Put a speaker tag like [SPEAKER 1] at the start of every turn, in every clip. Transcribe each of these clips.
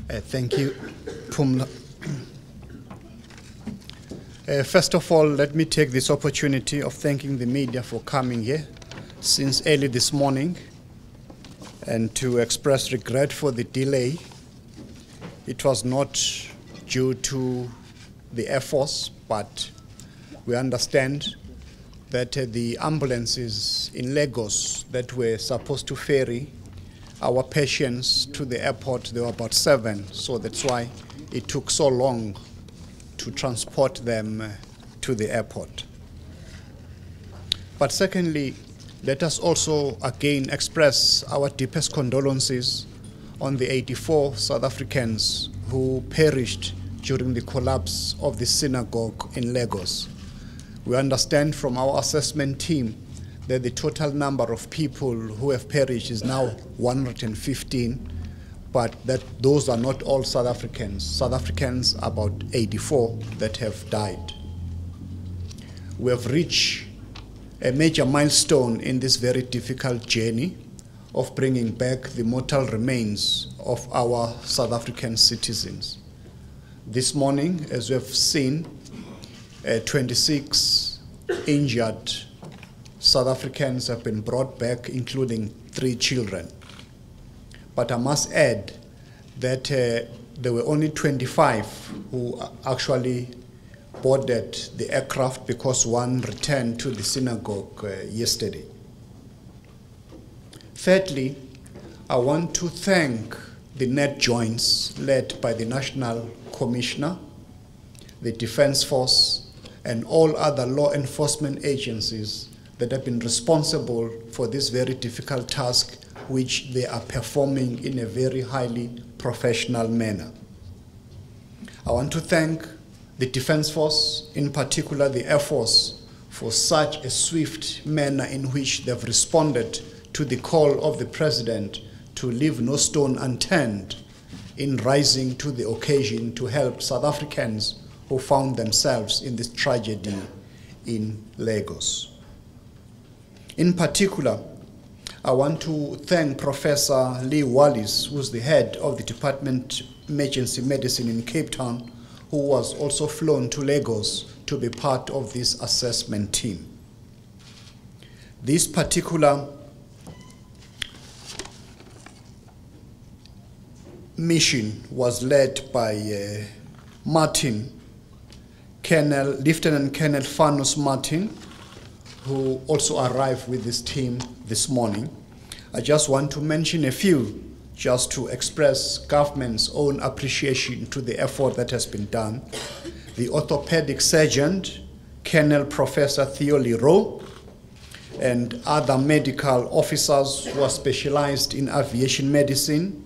[SPEAKER 1] Thank you, Pumla. First of all, let me take this opportunity of thanking the media for coming here since early this morning and to express regret for the delay. It was not due to the Air Force, but we understand that the ambulances in Lagos that were supposed to ferry our patients to the airport, there were about 7, so that's why it took so long to transport them to the airport. But secondly, let us also again express our deepest condolences on the 84 South Africans who perished during the collapse of the synagogue in Lagos. We understand from our assessment team that the total number of people who have perished is now 115, but that those are not all South Africans. South Africans, about 84 that have died. We have reached a major milestone in this very difficult journey of bringing back the mortal remains of our South African citizens. This morning, as we have seen, 26 injured South Africans have been brought back, including 3 children. But I must add that there were only 25 who actually boarded the aircraft because one returned to the synagogue yesterday. Thirdly, I want to thank the net joints led by the National Commissioner, the Defense Force, and all other law enforcement agencies that have been responsible for this very difficult task, which they are performing in a very highly professional manner. I want to thank the Defense Force, in particular the Air Force, for such a swift manner in which they've responded to the call of the President to leave no stone unturned in rising to the occasion to help South Africans who found themselves in this tragedy in Lagos. In particular, I want to thank Professor Lee Wallis, who's the head of the Department of Emergency Medicine in Cape Town, who was also flown to Lagos to be part of this assessment team. This particular mission was led by Lieutenant Colonel Fanus Martin, who also arrived with this team this morning. I just want to mention a few, just to express government's own appreciation to the effort that has been done. The orthopedic surgeon, Colonel Professor Theo Leroux, and other medical officers who are specialized in aviation medicine,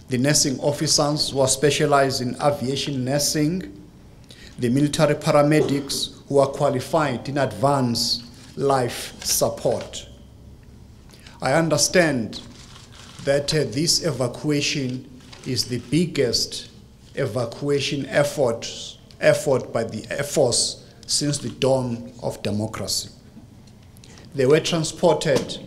[SPEAKER 1] the nursing officers who are specialized in aviation nursing, the military paramedics who are qualified in advanced life support. I understand that this evacuation is the biggest evacuation effort by the Air Force since the dawn of democracy. They were transported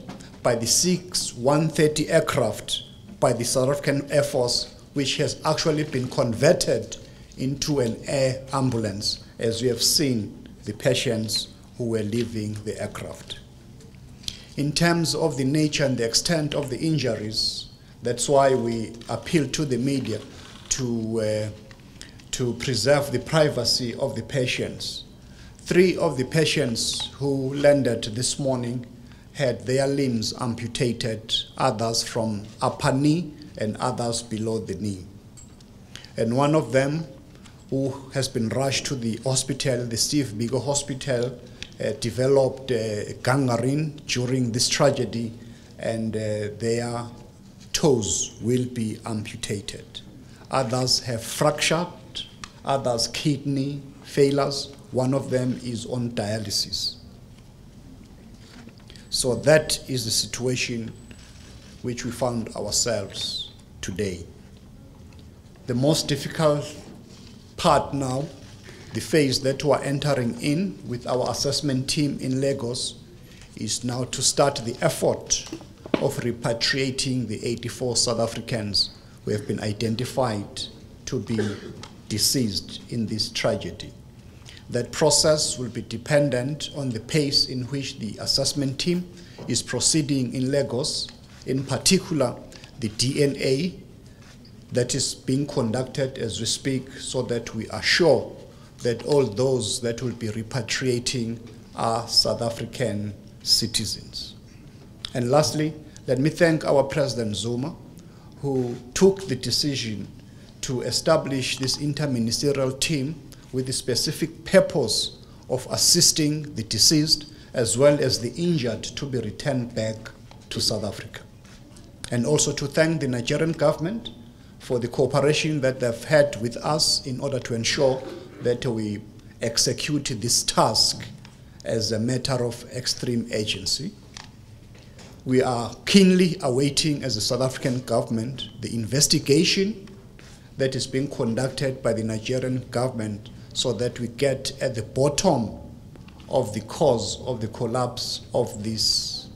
[SPEAKER 1] by the 6 130 aircraft by the South African Air Force, which has actually been converted into an air ambulance, as we have seen the patients who were leaving the aircraft. In terms of the nature and the extent of the injuries, that's why we appeal to the media to preserve the privacy of the patients. 3 of the patients who landed this morning had their limbs amputated, others from upper knee and others below the knee. And one of them, who has been rushed to the hospital, the Steve Biko Hospital, developed gangrene during this tragedy, and their toes will be amputated. Others have fractured, others kidney failures. One of them is on dialysis. So that is the situation which we found ourselves today. The most difficult part now, the phase that we're entering in with our assessment team in Lagos, is now to start the effort of repatriating the 84 South Africans who have been identified to be deceased in this tragedy. That process will be dependent on the pace in which the assessment team is proceeding in Lagos, in particular the DNA that is being conducted as we speak, so that we are sure that all those that will be repatriating are South African citizens. And lastly, let me thank our President Zuma, who took the decision to establish this interministerial team with the specific purpose of assisting the deceased as well as the injured to be returned back to South Africa. And also to thank the Nigerian government for the cooperation that they've had with us in order to ensure that we execute this task as a matter of extreme urgency. We are keenly awaiting, as a South African government, the investigation that is being conducted by the Nigerian government so that we get at the bottom of the cause of the collapse of this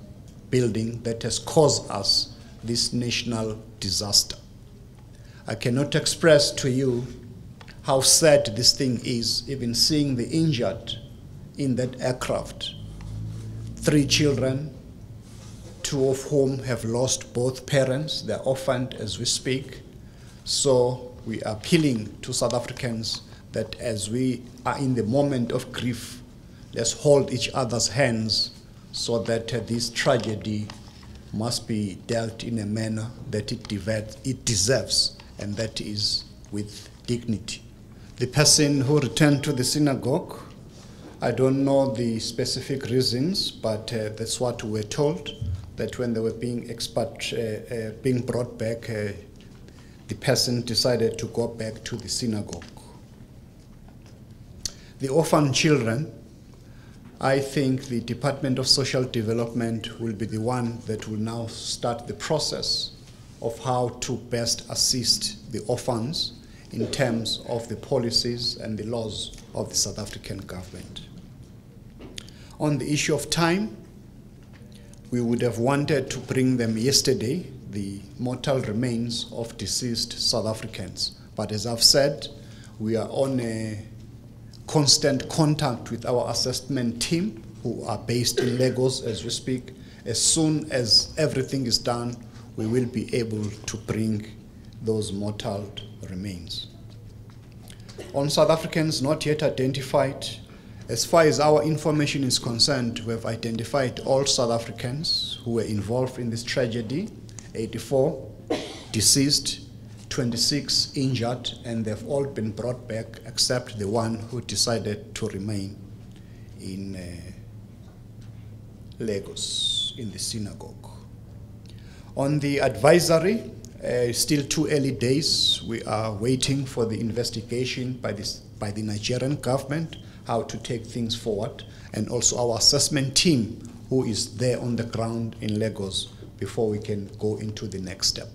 [SPEAKER 1] building that has caused us this national disaster. I cannot express to you how sad this thing is, even seeing the injured in that aircraft. 3 children, 2 of whom have lost both parents. They're orphaned as we speak. So we are appealing to South Africans that as we are in the moment of grief, let's hold each other's hands so that this tragedy must be dealt in a manner that it deserves, and that is with dignity. The person who returned to the synagogue, I don't know the specific reasons, but that's what we were told, that when they were being brought back, the person decided to go back to the synagogue. The orphan children, I think the Department of Social Development will be the one that will now start the process of how to best assist the orphans in terms of the policies and the laws of the South African government. On the issue of time, we would have wanted to bring them yesterday, the mortal remains of deceased South Africans. But as I've said, we are on a constant contact with our assessment team, who are based in Lagos as we speak. As soon as everything is done, we will be able to bring those mortal remains. On South Africans not yet identified, as far as our information is concerned, we have identified all South Africans who were involved in this tragedy, 84 deceased, 26 injured, and they've all been brought back except the one who decided to remain in Lagos, in the synagogue. On the advisory, still too early days. We are waiting for the investigation by the Nigerian government, how to take things forward, and also our assessment team who is there on the ground in Lagos before we can go into the next step.